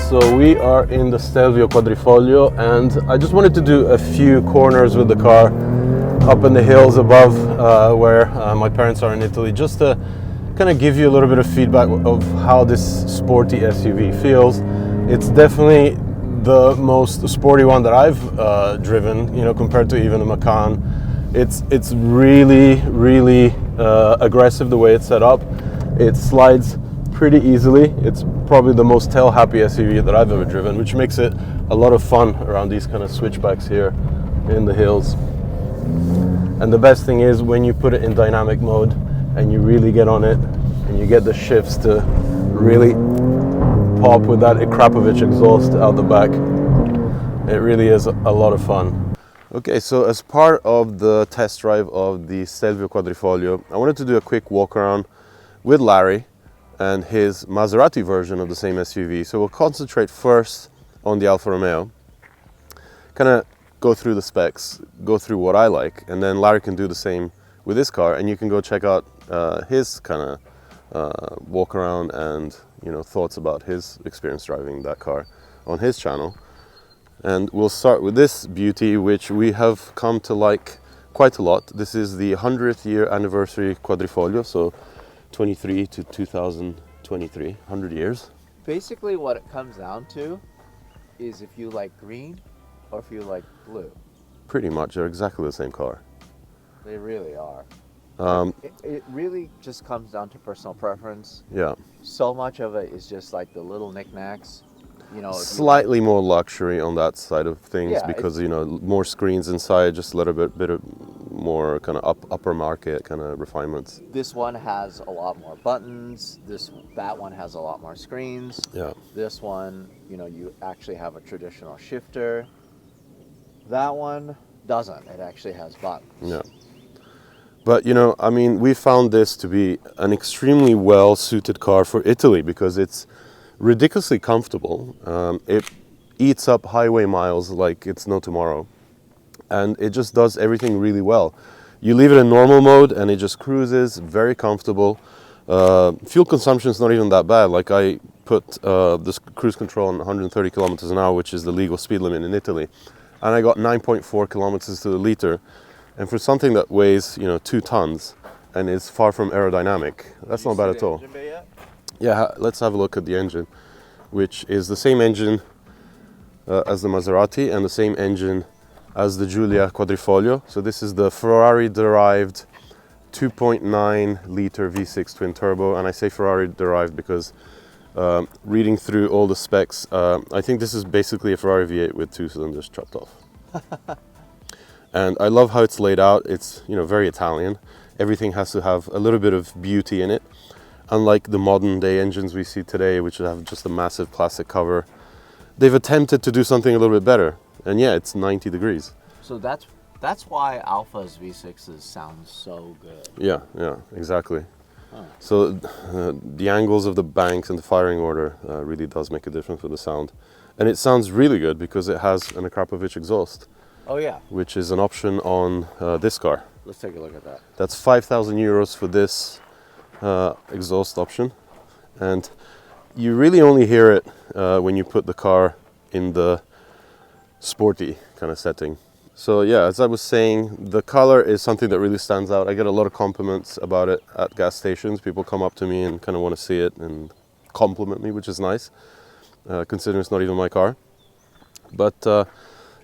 So we are in the Stelvio quadrifoglio, and I just wanted to do a few corners with the car up in the hills above where my parents are in Italy, just to kind of give you a little bit of feedback of how this sporty SUV feels. It's definitely the most sporty one that I've driven, you know, compared to even a Macan. It's really, really aggressive the way it's set up. It slides pretty easily. It's probably the most tail-happy SUV that I've ever driven, which makes it a lot of fun around these kind of switchbacks here in the hills. And the best thing is when you put it in dynamic mode and you really get on it and you get the shifts to really pop with that Akrapovic exhaust out the back, it really is a lot of fun. Okay, so as part of the test drive of the Stelvio quadrifoglio, I wanted to do a quick walk around with Larry and his Maserati version of the same SUV. So we'll concentrate first on the Alfa Romeo, kind of go through the specs, go through what I like, and then Larry can do the same with his car, and you can go check out his kind of walk around and, you know, thoughts about his experience driving that car on his channel. And we'll start with this beauty, which we have come to like quite a lot. This is the 100th year anniversary quadrifoglio, so 23 to 2023, 100 years. Basically what it comes down to is if you like green or if you like blue. Pretty much, they're exactly the same car. They really are. It really just comes down to personal preference. Yeah. So much of it is just like the little knickknacks. You know, slightly more luxury on that side of things, yeah, because, you know, more screens inside, just a little bit of more kind of upper market kind of refinements. This one has a lot more buttons. That one has a lot more screens. Yeah. This one, you know, you actually have a traditional shifter. That one doesn't. It actually has buttons. Yeah. But, you know, I mean, we found this to be an extremely well-suited car for Italy because it's ridiculously comfortable. It eats up highway miles like it's no tomorrow, and it just does everything really well. You leave it in normal mode and it just cruises, very comfortable. Fuel consumption is not even that bad. Like, I put this cruise control on 130 kilometers an hour, which is the legal speed limit in Italy, and I got 9.4 kilometers to the liter. And for something that weighs, you know, 2 tons and is far from aerodynamic, that's not bad at all. Yeah, let's have a look at the engine, which is the same engine as the Maserati and the same engine as the Giulia quadrifoglio. So this is the Ferrari-derived 2.9 liter V6 twin turbo, and I say Ferrari-derived because reading through all the specs, I think this is basically a Ferrari V8 with 2 cylinders chopped off. And I love how it's laid out. It's, you know, very Italian. Everything has to have a little bit of beauty in it. Unlike the modern day engines we see today, which have just a massive plastic cover, they've attempted to do something a little bit better. And yeah, it's 90 degrees. So that's why Alfa's V6s sound so good. Yeah, exactly. Huh. So the angles of the banks and the firing order really does make a difference with the sound. And it sounds really good because it has an Akrapovic exhaust. Oh yeah. Which is an option on this car. Let's take a look at that. That's 5,000 euros for this exhaust option, and you really only hear it when you put the car in the sporty kind of setting. So yeah, as I was saying, the color is something that really stands out. I get a lot of compliments about it at gas stations. People come up to me and kind of want to see it and compliment me, which is nice, considering it's not even my car. But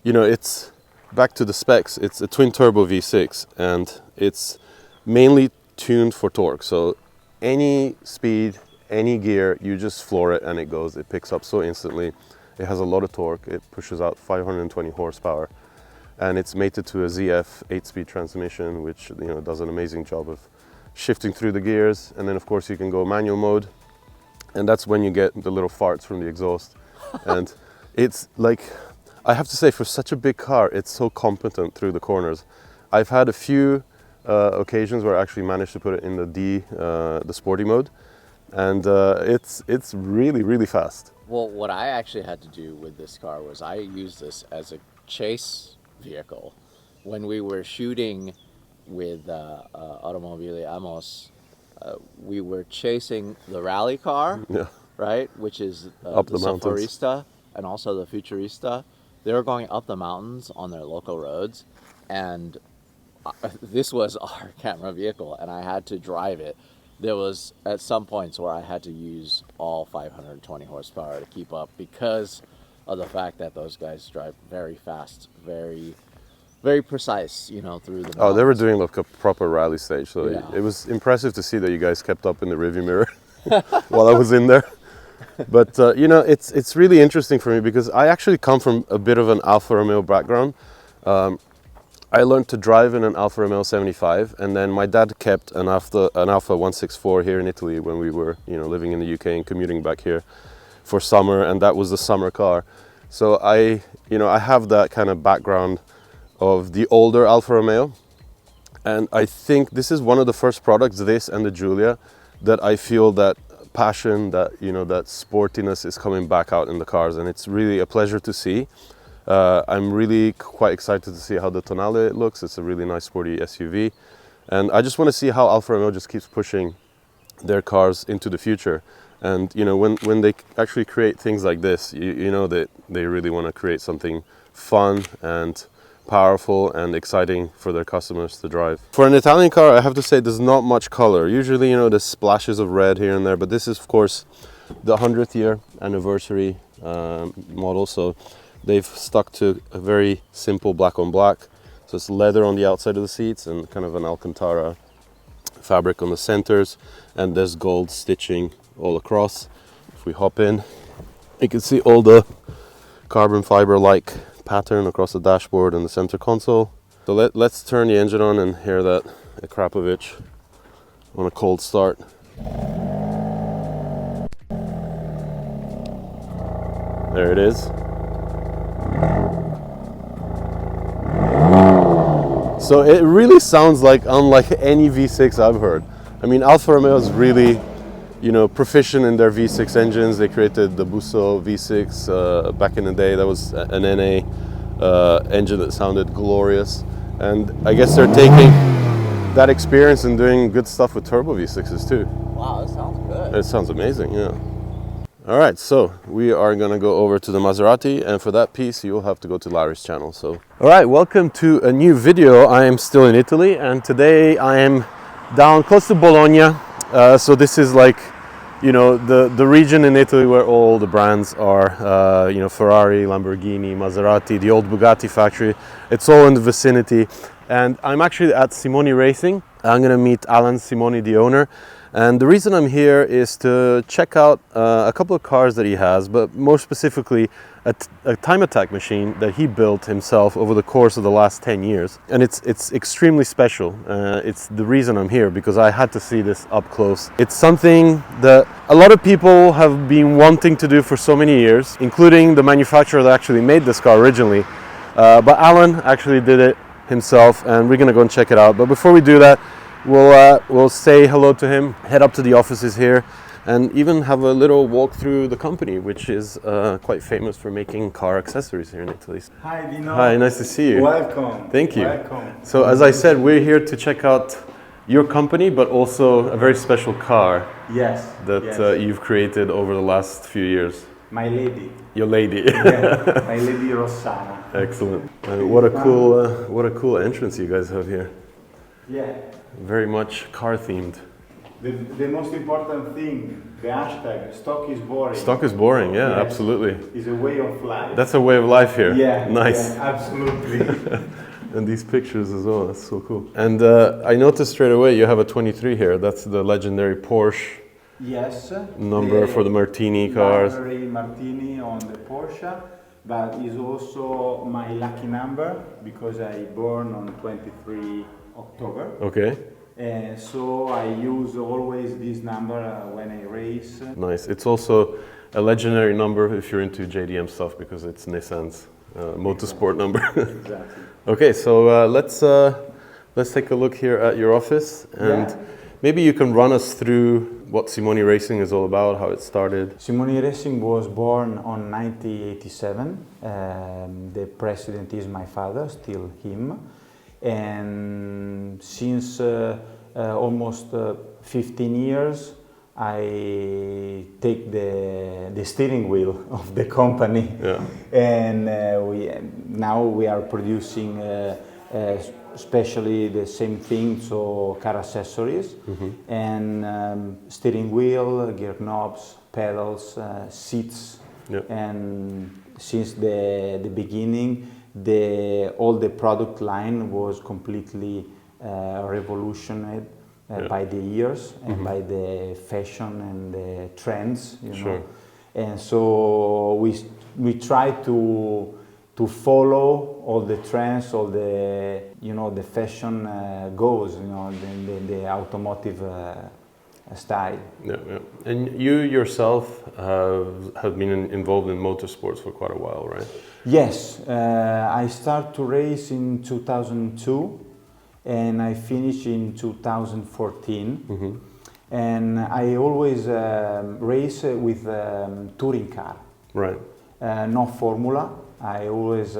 you know, it's back to the specs. It's a twin turbo V6, and it's mainly tuned for torque. So any speed, any gear, you just floor it and it goes. It picks up so instantly. It has a lot of torque. It pushes out 520 horsepower, and it's mated to a ZF 8-speed transmission, which, you know, does an amazing job of shifting through the gears. And then of course you can go manual mode, and that's when you get the little farts from the exhaust. And it's like, I have to say, for such a big car, it's so competent through the corners. I've had a few occasions where I actually managed to put it in the sporty mode, and it's really, really fast. Well, what I actually had to do with this car was I used this as a chase vehicle. When we were shooting with Automobili Amos, we were chasing the rally car, right, which is Up the the mountains. Soforista and also the Futurista. They were going up the mountains on their local roads, and this was our camera vehicle, and I had to drive it. There was at some points where I had to use all 520 horsepower to keep up because of the fact that those guys drive very fast, very, very precise, you know, through the mountains. Oh, they were doing like a proper rally stage, so Yeah. it was impressive to see that you guys kept up in the rearview mirror while I was in there. But you know, it's really interesting for me because I actually come from a bit of an Alfa Romeo background. I learned to drive in an Alfa Romeo 75, and then my dad kept an Alfa 164 here in Italy when we were, you know, living in the UK and commuting back here for summer, and that was the summer car. So I have that kind of background of the older Alfa Romeo, and I think this is one of the first products, this and the Giulia, that I feel that passion, that, you know, that sportiness is coming back out in the cars, and it's really a pleasure to see. I'm really quite excited to see how the Tonale looks. It's a really nice sporty SUV, and I just want to see how Alfa Romeo just keeps pushing their cars into the future. And you know, when they actually create things like this, you know that they really want to create something fun and powerful and exciting for their customers to drive. For an Italian car, I have to say there's not much color. Usually, you know, there's splashes of red here and there, but this is of course the 100th year anniversary model, so they've stuck to a very simple black on black. So it's leather on the outside of the seats and kind of an Alcantara fabric on the centers, and there's gold stitching all across. If we hop in, you can see all the carbon fiber like pattern across the dashboard and the center console. So let's turn the engine on and hear that Akrapovic on a cold start. There it is. So it really sounds like unlike any V6 I've heard. I mean, Alfa Romeo is really, you know, proficient in their V6 engines. They created the Busso V6 back in the day. That was an NA engine that sounded glorious. And I guess they're taking that experience and doing good stuff with turbo V6s too. Wow, that sounds good. It sounds amazing, yeah. All right, so we are gonna go over to the Maserati, and for that piece you'll have to go to Larry's channel. So, all right, welcome to a new video. I am still in Italy, and today I am down close to Bologna. So this is like, you know, the region in Italy where all the brands are. You know, Ferrari, Lamborghini, Maserati, the old Bugatti factory. It's all in the vicinity, and I'm actually at Simone Racing. I'm gonna meet Alan Simoni, the owner. And the reason I'm here is to check out a couple of cars that he has, but more specifically a time attack machine that he built himself over the course of the last 10 years. And it's extremely special. It's the reason I'm here, because I had to see this up close. It's something that a lot of people have been wanting to do for so many years, including the manufacturer that actually made this car originally. But Alan actually did it himself, and we're gonna go and check it out. But before we do that, we'll say hello to him, head up to the offices here, and even have a little walk through the company, which is quite famous for making car accessories here in Italy. Hi, Dino. Hi, nice to see you. Welcome. Thank you. Welcome. So as I said, we're here to check out your company, but also a very special car Yes. that yes. you've created over the last few years. My lady. Your lady. Yeah, my lady Rossana. Excellent. What a cool entrance you guys have here. Yeah. Very much car themed. The most important thing, the hashtag stock is boring. Stock is boring, yeah, Yes. absolutely. Is a way of life. That's a way of life here. Yeah. Nice. Yeah, absolutely. And these pictures as well, that's so cool. And I noticed straight away you have a 23 here. That's the legendary Porsche Yes. number for the Martini cars. Library Martini on the Porsche, but is also my lucky number because I born on 23 October. Okay, And so I use always this number when I race. nice. It's also a legendary number if you're into JDM stuff, because it's Nissan's motorsport number. Exactly. Okay, so let's take a look here at your office, and Yeah. maybe you can run us through what Simone Racing is all about, how it started. Simone Racing was born on 1987. The president is my father, still him. And since almost 15 years, I take the steering wheel of the company, Yeah. and now we are producing especially the same thing, so car accessories, and steering wheel, gear knobs, pedals, seats, Yeah. and since the beginning, all the product line was completely revolutionized by the years and by the fashion and the trends, you know. And so we try to follow all the trends, all the the fashion goes, the automotive style. Yeah, yeah. And you yourself have been involved in motorsports for quite a while, right? Yes, I started to race in 2002 and I finished in 2014. And I always race with touring car. Right. No formula. I always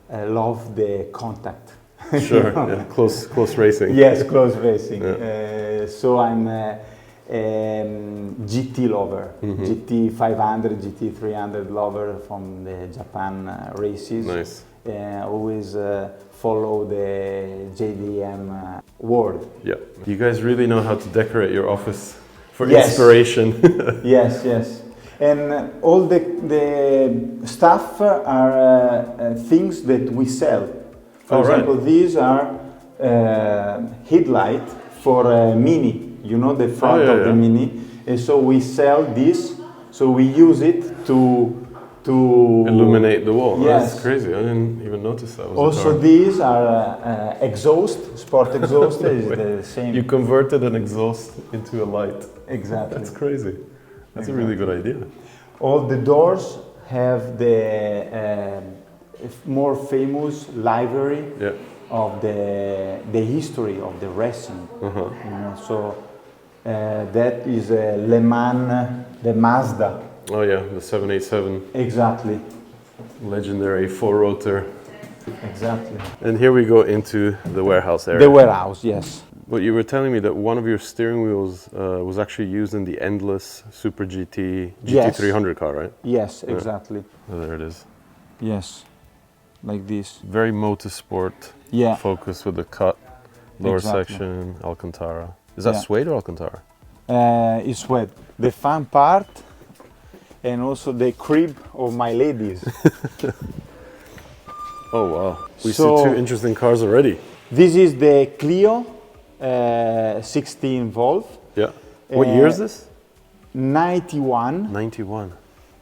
love the contact. Sure, yeah. Close racing. Yes, close racing. Yeah. So I'm a GT lover, GT 500, GT 300 lover from the Japan races. Nice. Always follow the JDM world. Yeah. You guys really know how to decorate your office for Yes. inspiration. Yes, yes. And all the stuff are things that we sell. For example, these are headlight for a Mini, the front of the Mini. And so we sell this, so we use it to illuminate the wall. Yes. That's crazy. I didn't even notice that was also, a car. these are exhaust, sport exhaust is the same. You converted an exhaust into a light. Exactly. That's crazy. That's a really good idea. All the doors have the more famous livery of the history of the racing. So that is Le Mans, the Mazda. Oh yeah, the 787. Exactly. Legendary four-rotor. Exactly. And here we go into the warehouse area. The warehouse, yes. But you were telling me that one of your steering wheels was actually used in the Endless Super GT GT300 car, right? Yes, exactly. Oh, there it is. Yes, like this. Very motorsport focus with the cut, lower section, Alcantara. Is that suede or Alcantara? It's suede. The fun part, and also the crib of my ladies. Oh wow, we see two interesting cars already. This is the Clio 16 Volt. Yeah. What year is this? 91. 91.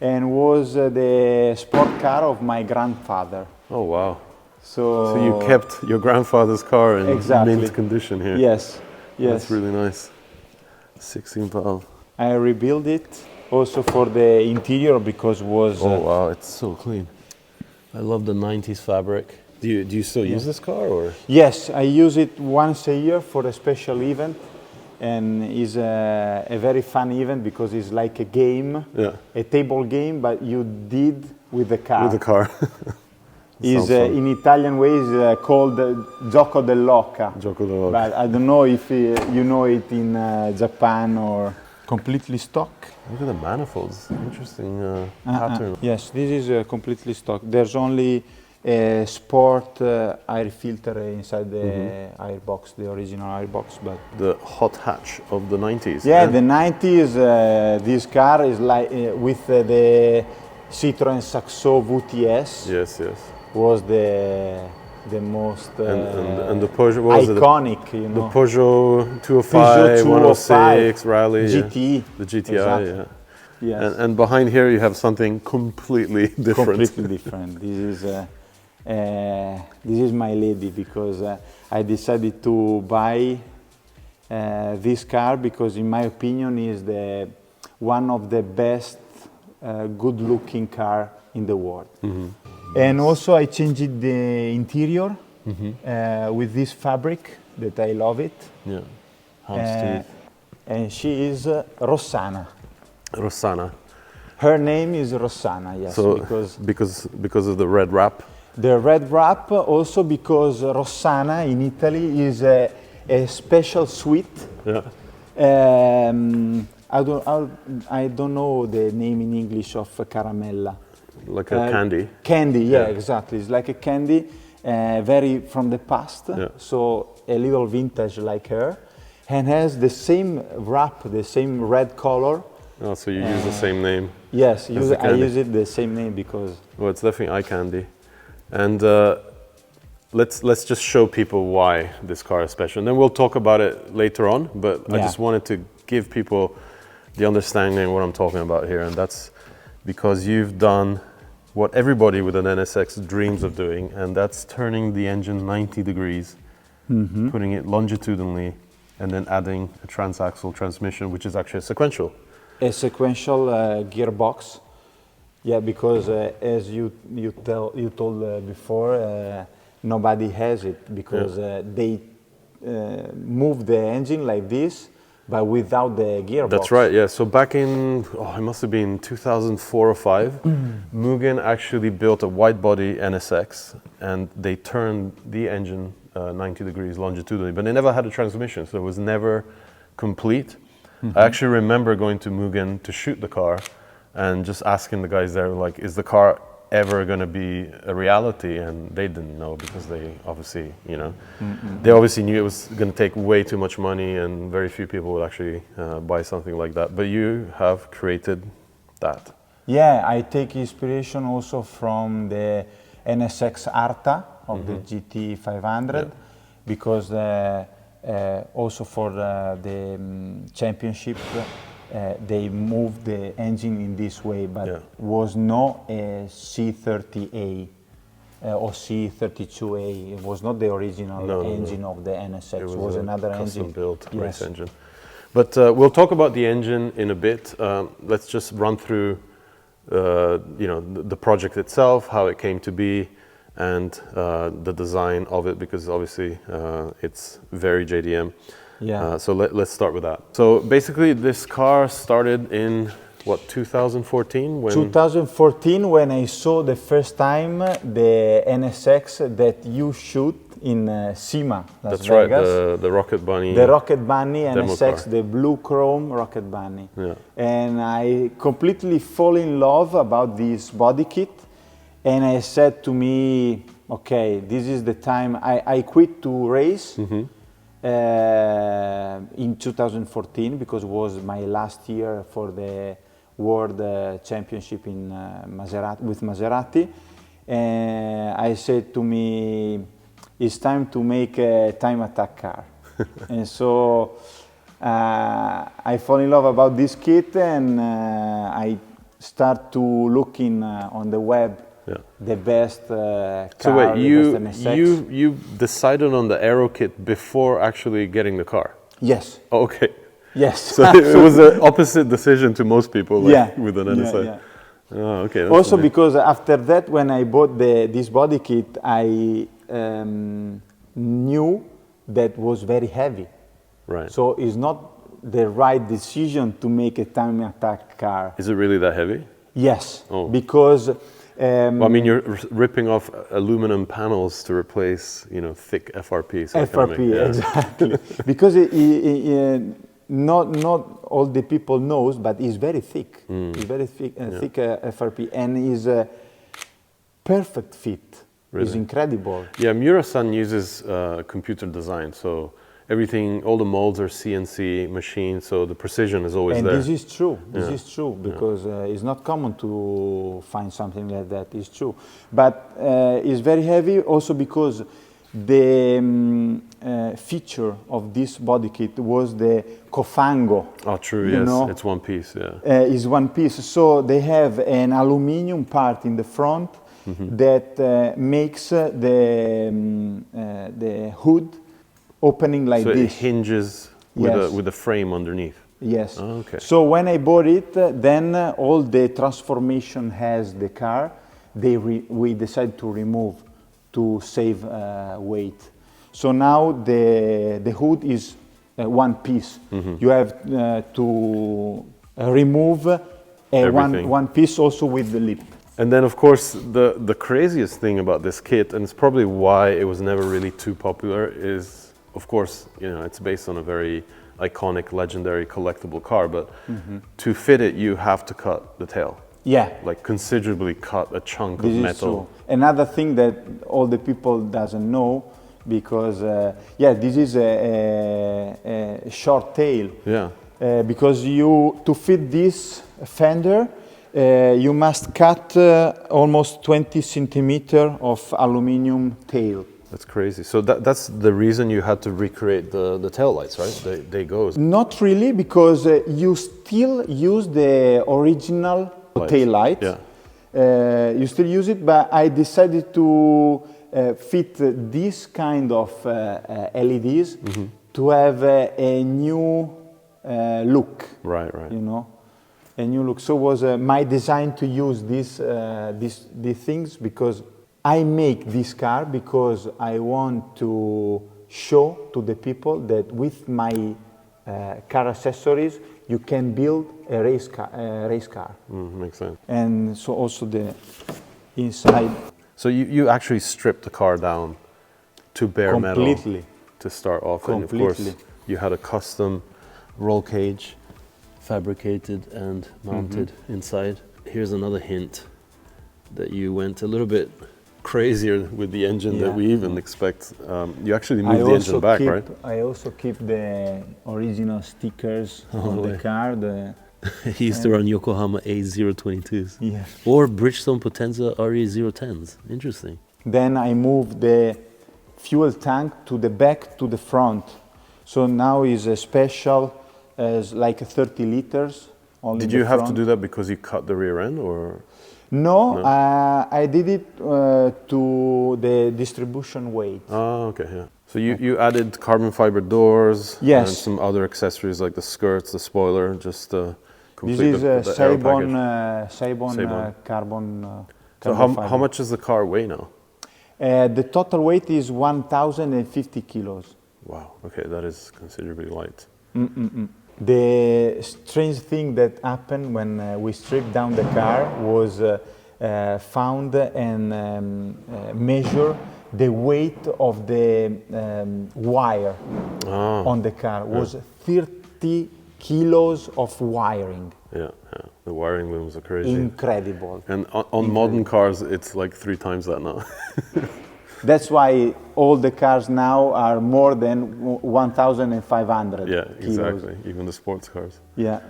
And was the sport car of my grandfather. Oh wow. So you kept your grandfather's car in mint condition here. Yes, yes. That's really nice. 16 valve. I rebuilt it also for the interior because was. Oh wow, it's so clean. I love the 90s fabric. Do you still use this car or? Yes, I use it once a year for a special event, and it's a very fun event because it's like a game, a table game, but you did with the car. With the car. Is in Italian way is called Gioco dell'Oca. Gioco dell'Oca. But I don't know if you know it in Japan or completely stock. Look at the manifolds. Interesting pattern. Yes, this is completely stock. There's only a sport air filter inside the air box, the original air box. But the hot hatch of the 90s. Yeah, the 90s. This car is like with the Citroën Saxo VTS. Yes, yes. Was the most and the Peugeot, what was iconic, the Peugeot 205, 106, Rally, GT, the GTI, exactly. Yes. And behind here you have something completely different. Completely different. This is my lady because I decided to buy this car because, in my opinion, is one of the best good-looking car in the world. And also I changed the interior with this fabric that I love it. Yeah, hound's teeth. And she is Rossana. Rossana. Her name is Rossana, yes. So because of the red wrap? The red wrap, also because Rossana in Italy is a special sweet. Yeah. I don't know the name in English of caramella. Like a candy. Candy, yeah, exactly. It's like a candy, very from the past. Yeah. So a little vintage like her, and has the same wrap, the same red color. Oh, so you use the same name? Yes, as the I candy. use it the same name because. Well, it's definitely eye candy, and let's just show people why this car is special, and then we'll talk about it later on. But I just wanted to give people the understanding of what I'm talking about here, and that's because you've done what everybody with an NSX dreams of doing, and that's turning the engine 90 degrees, putting it longitudinally, and then adding a transaxle transmission, which is actually a sequential. A sequential gearbox, yeah, because as you told before, nobody has it because they move the engine like this, but without the gearbox. That's right, yeah. So back in, it must have been 2004 or 5, Mugen actually built a wide-body NSX, and they turned the engine 90 degrees longitudinally, but they never had a transmission, so it was never complete. I actually remember going to Mugen to shoot the car and just asking the guys there, like, is the car ever going to be a reality? And they didn't know because they obviously, they obviously knew it was going to take way too much money and very few people would actually buy something like that. But you have created that. Yeah, I take inspiration also from the NSX-RR of the GT 500 because also for the championship they moved the engine in this way, but was not a C30A or C32A. It was not the original engine of the NSX. It was another engine. Custom-built race engine. But we'll talk about the engine in a bit. Let's just run through, the project itself, how it came to be, and the design of it, because obviously it's very JDM. Yeah. So let's start with that. So basically this car started in, what, 2014? 2014 when I saw the first time the NSX that you shoot in SEMA, Las That's Vegas. right, the Rocket Bunny. The Rocket Bunny NSX, car. the blue chrome Rocket Bunny. Yeah. And I completely fall in love about this body kit. And I said to me, okay, this is the time. I quit to race in 2014 because it was my last year for the World Championship in with Maserati. And I said to me, it's time to make a time attack car. And so I fall in love about this kit, and I start to looking on the web the best car. So wait, you you decided on the aero kit before actually getting the car? Yes. Oh, okay. Yes. So it was the opposite decision to most people, like, with an NSX. Yeah. Oh, okay. Also because after that, when I bought this body kit, I knew that was very heavy. Right. So it's not the right decision to make a time attack car. Is it really that heavy? Yes. Oh. Because well, I mean, you're ripping off aluminum panels to replace, thick FRP. So FRP, exactly. Because not all the people knows, but it's very thick. It's very thick, thick FRP, and is a perfect fit. Really? It's incredible. Yeah, Mura-san uses computer design, so everything, all the molds are CNC machines, so the precision is always there. And this is true. This is true because it's not common to find something like that. It's true, but it's very heavy also because the feature of this body kit was the cofango. Oh, true. Yes, it's one piece. Yeah, is one piece. So they have an aluminium part in the front that makes the hood opening like this. So it hinges with a frame underneath. Yes. Oh, okay. So when I bought it, then all the transformation has the car. We decided to remove to save weight. So now the hood is one piece. You have to remove one piece also with the lip. And then, of course, the craziest thing about this kit, and it's probably why it was never really too popular, is, of course, it's based on a very iconic, legendary, collectible car, but to fit it, you have to cut the tail. Yeah. Like considerably cut a chunk This of is metal. true. Another thing that all the people doesn't know, because this is a short tail. Yeah. Because to fit this fender, you must cut almost 20 centimeter of aluminum tail. That's crazy. So that's the reason you had to recreate the tail lights, right? They go. Not really, because you still use the original tail light. Yeah. You still use it, but I decided to fit this kind of LEDs to have a new look. Right. You know, a new look. So was my design to use these things, because I make this car because I want to show to the people that with my car accessories you can build a race car. Makes sense. And so also the inside. So you actually stripped the car down to bare metal Completely. to start off, Completely. and of course you had a custom roll cage fabricated and mounted inside. Here's another hint that you went a little bit crazier with the engine that we even expect. You actually moved the engine back, right? I also keep the original stickers on the car. He used to run Yokohama A022s. Yeah. Or Bridgestone Potenza RE010s. Interesting. Then I moved the fuel tank to the back to the front. So now is a special, as like 30 liters. Only Did you have to do that because you cut the rear end, or? No, I did it to the distribution weight. Oh, okay, yeah. So you added carbon fiber doors Yes. and some other accessories like the skirts, the spoiler, just to This complete is the aero package. Sabon carbon. So how much does the car weigh now? The total weight is 1,050 kilos. Wow, okay, that is considerably light. The strange thing that happened when we stripped down the car was found and measure the weight of the wire on the car. Was 30 kilos of wiring. Yeah, the wiring looms are crazy. Incredible. And on modern cars, it's like 3 times that now. That's why all the cars now are more than 1,500 Yeah, kilos. exactly. Even the sports cars. Yeah.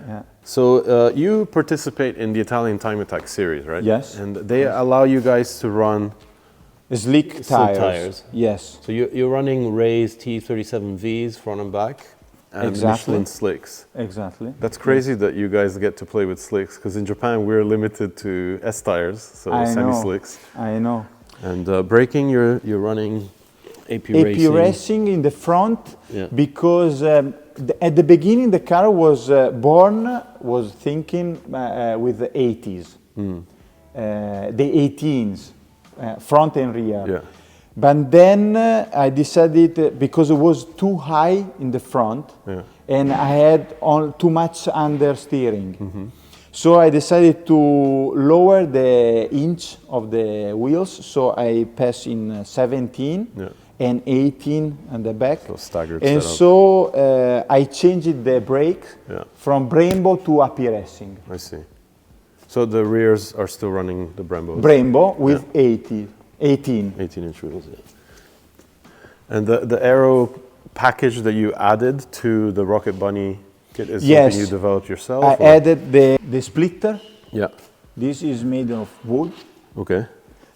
So you participate in the Italian Time Attack series, right? Yes. And they allow you guys to run Slick tires. Yes. So you're running Ray's T37Vs front and back, and Exactly. Michelin slicks. Exactly. That's crazy that you guys get to play with slicks, because in Japan we're limited to S tires, so semi-slicks. I know. And braking, you're running AP AP Racing in the front, Yeah. because at the beginning the car was was thinking with the 80s, the 18s, front and rear. Yeah. But then I decided, because it was too high in the front, and I had too much understeering. So I decided to lower the inch of the wheels, so I passed in 17 and 18 on the back. So staggered and setup. so I changed the brake from Brembo to AP Racing. I see. So the rears are still running the Brembos? Brembo with 18. 18-inch wheels, yeah. And the aero package that you added to the Rocket Bunny kit is something you developed yourself? I added the splitter. Yeah. This is made of wood. Okay.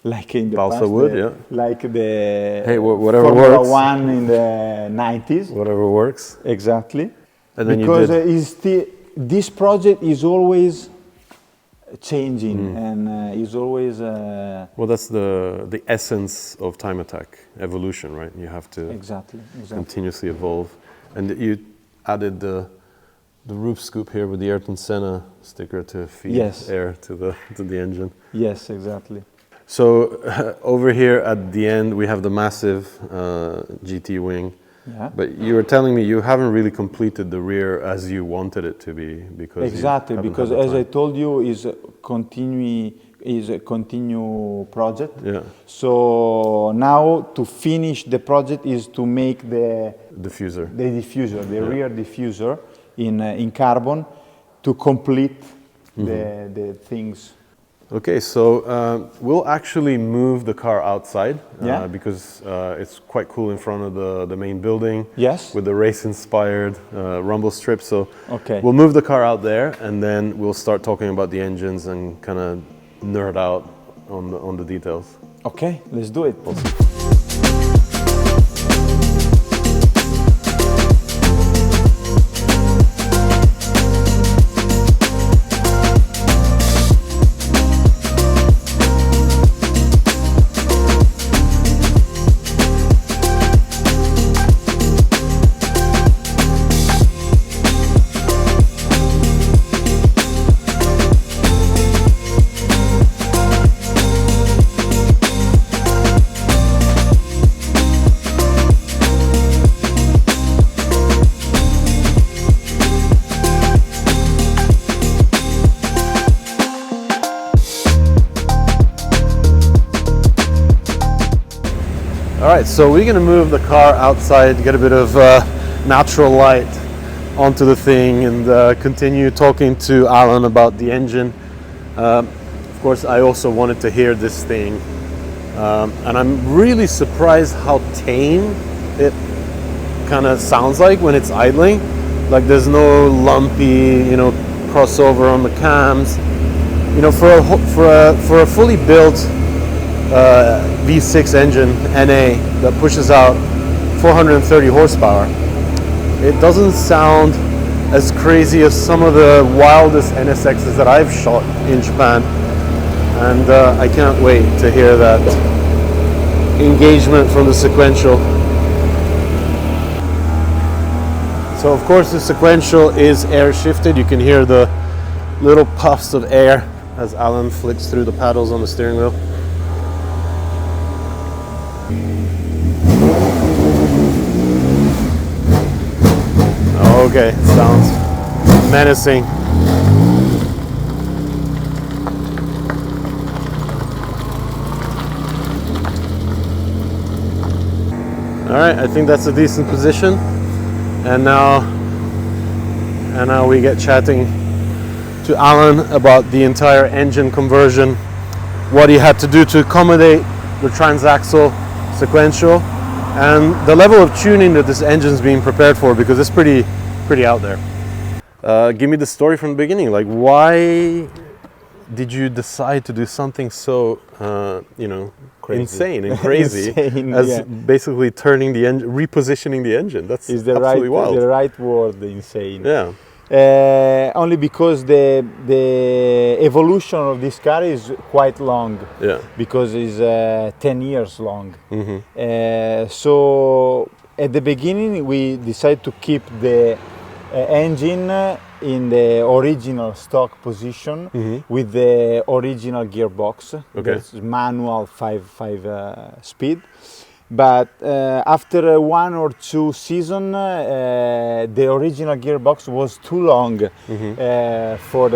Like in the Balsa past, wood, like the whatever Formula works. 1 in the 90s. Whatever works. Exactly. And then because you this project is always changing and is always well, that's the essence of Time Attack, evolution, right? You have to exactly continuously evolve. And you added the roof scoop here with the Ayrton Senna sticker to feed air to the engine. Yes, exactly. So over here at the end we have the massive GT wing. Yeah. But you were telling me you haven't really completed the rear as you wanted it to be, because exactly, because as I told you, is is a continue project. Yeah. So now to finish the project is to make the Diffuser. the rear diffuser in carbon to complete the things. Okay, so we'll actually move the car outside because it's quite cool in front of the main building. Yes. With the race-inspired rumble strip. So Okay. we'll move the car out there, and then we'll start talking about the engines and kind of nerd out on the details. Okay, let's do it. All right, so we're gonna move the car outside, get a bit of natural light onto the thing, and continue talking to Alan about the engine. Of course, I also wanted to hear this thing, and I'm really surprised how tame it kind of sounds like when it's idling. Like there's no lumpy, crossover on the cams. For a fully built V6 engine NA that pushes out 430 horsepower, it doesn't sound as crazy as some of the wildest NSXs that I've shot in Japan, and I can't wait to hear that engagement from the sequential. So of course the sequential is air shifted. You can hear the little puffs of air as Alan flicks through the paddles on the steering wheel. Okay, sounds menacing. All right, I think that's a decent position. And now we get chatting to Alan about the entire engine conversion, what he had to do to accommodate the transaxle sequential, and the level of tuning that this engine's being prepared for, because it's pretty out there. Give me the story from the beginning. Like, why did you decide to do something so, Crazy. insane and crazy Insane, as basically turning the engine, repositioning the engine? That's Is the absolutely wild. the right word, insane. Yeah. Only because the evolution of this car is quite long. Yeah. Because it's 10 years long. Mm-hmm. So at the beginning we decided to keep the engine in the original stock position with the original gearbox. Okay. That's manual 5 speed. But after 1 or 2 seasons, the original gearbox was too long for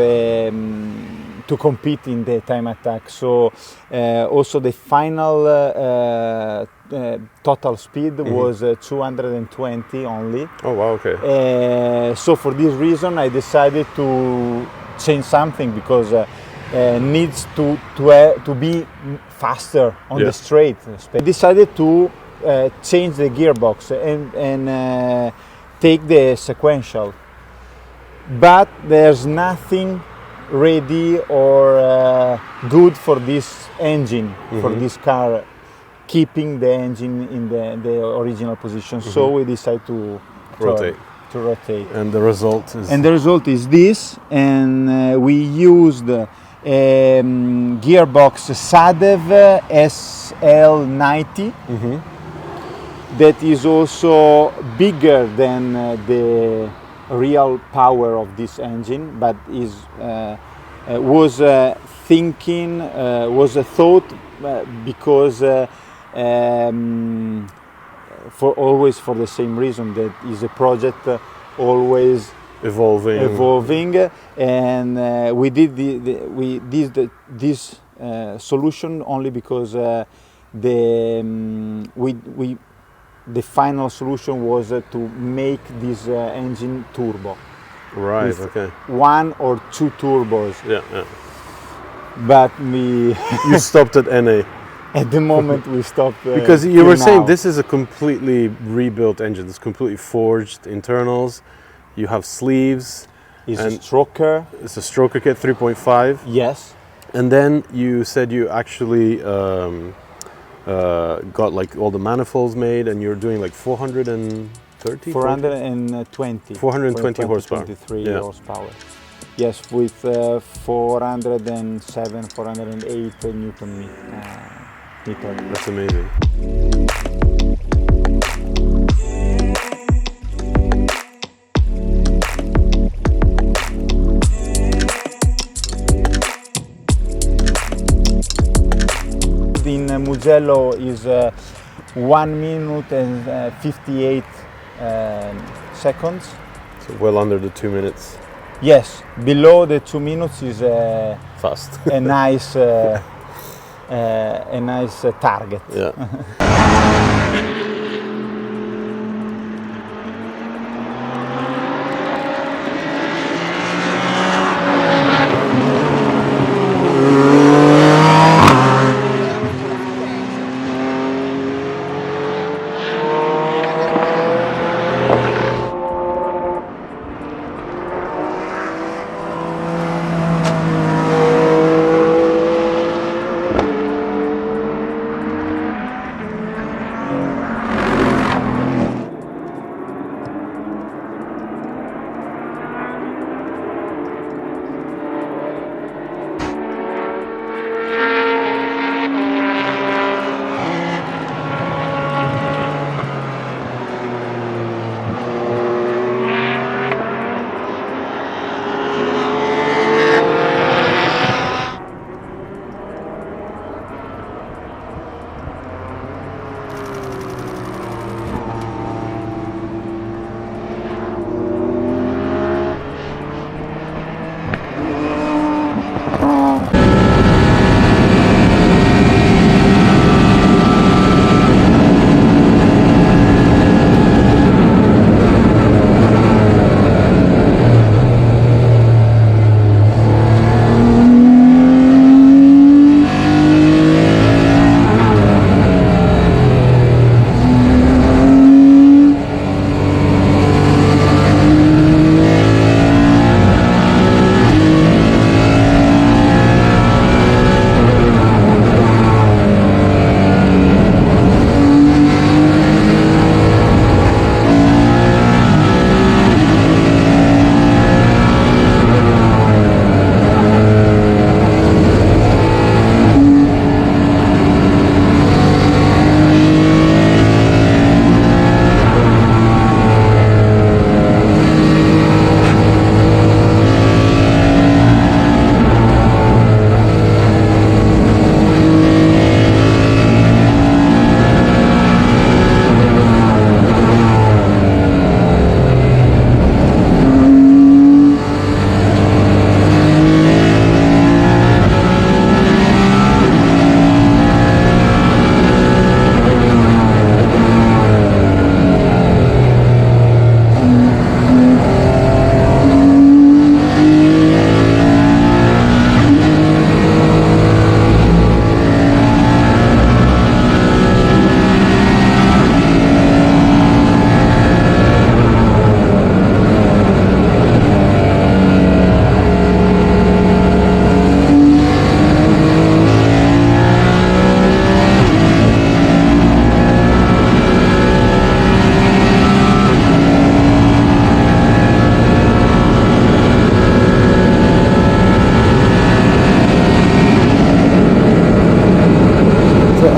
to compete in the time attack. So also the final total speed was 220 only. Oh wow, okay. So for this reason, I decided to change something, because needs to be faster on the straight. I decided to change the gearbox and take the sequential, but there's nothing ready or good for this engine, for this car, keeping the engine in the original position. So we decided to Rotate. And the result is? And the result is this, and we used gearbox Sadev SL90 that is also bigger than the real power of this engine, but is was a thought because for the same reason, that is a project always evolving, and we did this solution only because the final solution was to make this engine turbo. Right. With Okay. 1 or 2 turbos. Yeah. Yeah. But we You stopped at NA. at the moment we stopped Because you till were saying now. this is a completely rebuilt engine. It's completely forged internals. You have sleeves. Is a and stroker. It's a stroker kit 3.5. Yes. And then you said you actually got like all the manifolds made, and you're doing like 430? 420. 420 horsepower. 23 Yeah. horsepower. Yes, with 407, 408 Newton meter. That's amazing. In Mugello is 1 minute and 58 seconds. So well under the 2 minutes. Yes, below the 2 minutes is Fast. a nice target. Yeah.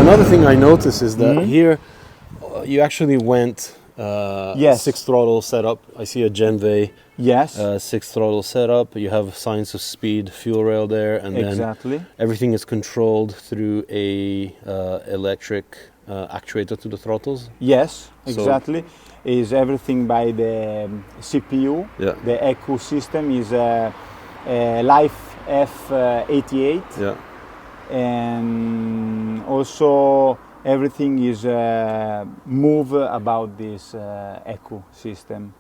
Another thing I noticed is that here you actually went Yes. 6 throttle setup. I see a Genve Yes, 6 throttle setup. You have signs of speed, fuel rail there, and exactly. then everything is controlled through a electric actuator to the throttles. Yes, So- exactly. Is everything by the CPU. Yeah. The ECU system is a Life F88. Yeah. and also everything is move about this ecosystem.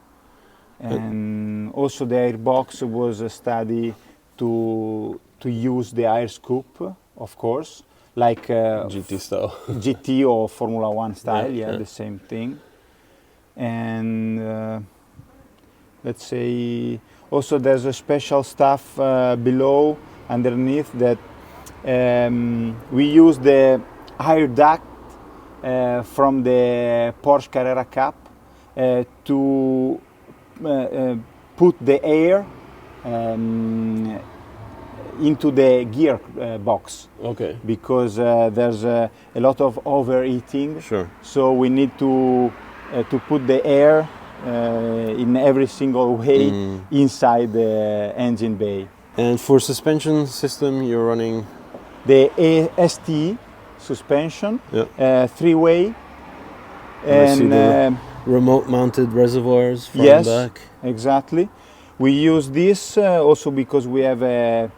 And also the airbox was a study to use the air scoop, of course, like GT style. GT or Formula One style, Yeah. the same thing. And let's say also there's a special stuff below, underneath, that we use the air duct from the Porsche Carrera Cup to put the air into the gear box. Okay. Because there's a lot of overheating. Sure. So we need to put the air in every single way inside the engine bay. And for suspension system, you're running The ST suspension, three-way, I see the and remote-mounted reservoirs front yes, and back. exactly. We use this also because we have a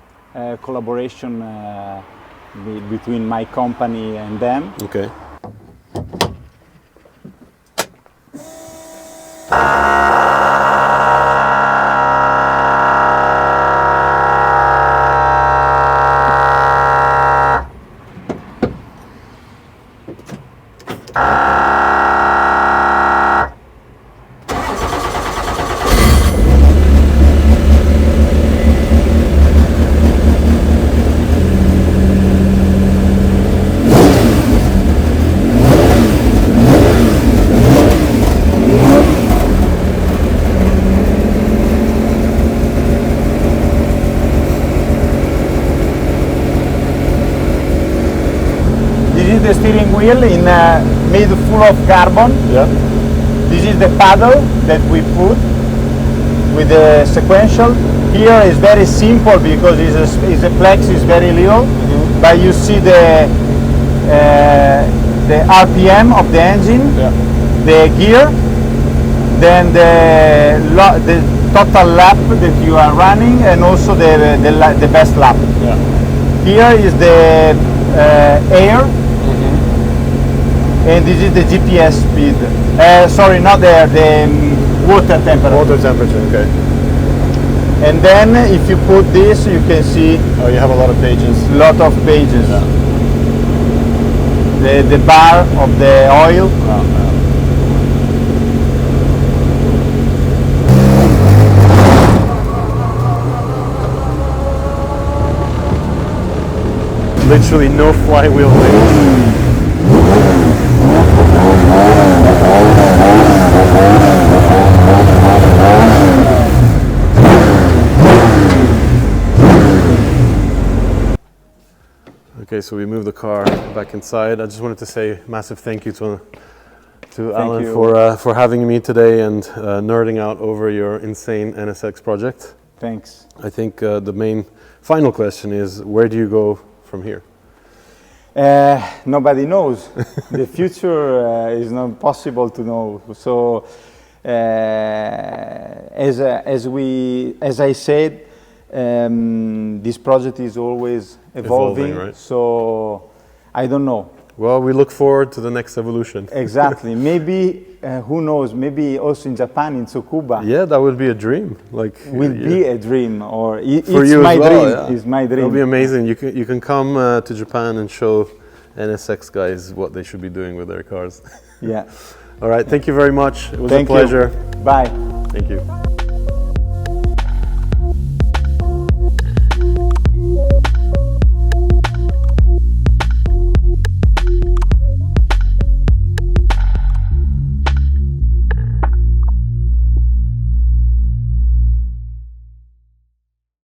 collaboration between my company and them. Okay. The steering wheel made full of carbon. Yeah. This is the paddle that we put with the sequential. Here is very simple because the flex is very little, but you see the RPM of the engine, the gear, then the total lap that you are running, and also the best lap. Yeah. Here is the air. And this is the GPS speed. Sorry, not there, the water temperature. Water temperature, okay. And then if you put this, you can see Oh, you have a lot of pages. lot of pages. The bar of the oil. Literally no flywheel wings. Okay, so we moved the car back inside. I just wanted to say massive thank you to Alan for having me today and nerding out over your insane NSX project. Thanks. I think the main final question is, where do you go from here? Nobody knows. The future is not possible to know. So, as I said, this project is always evolving, right? So I don't know. Well, we look forward to the next evolution. Exactly. Maybe who knows? Maybe also in Japan, in Tsukuba. Yeah, that would be a dream. Like Will be a dream, or it's for you my as well, dream. yeah. It's my dream. It'll be amazing. You can come to Japan and show NSX guys what they should be doing with their cars. Yeah. All right. Thank you very much. It was Thank a pleasure. you. Bye. Thank you.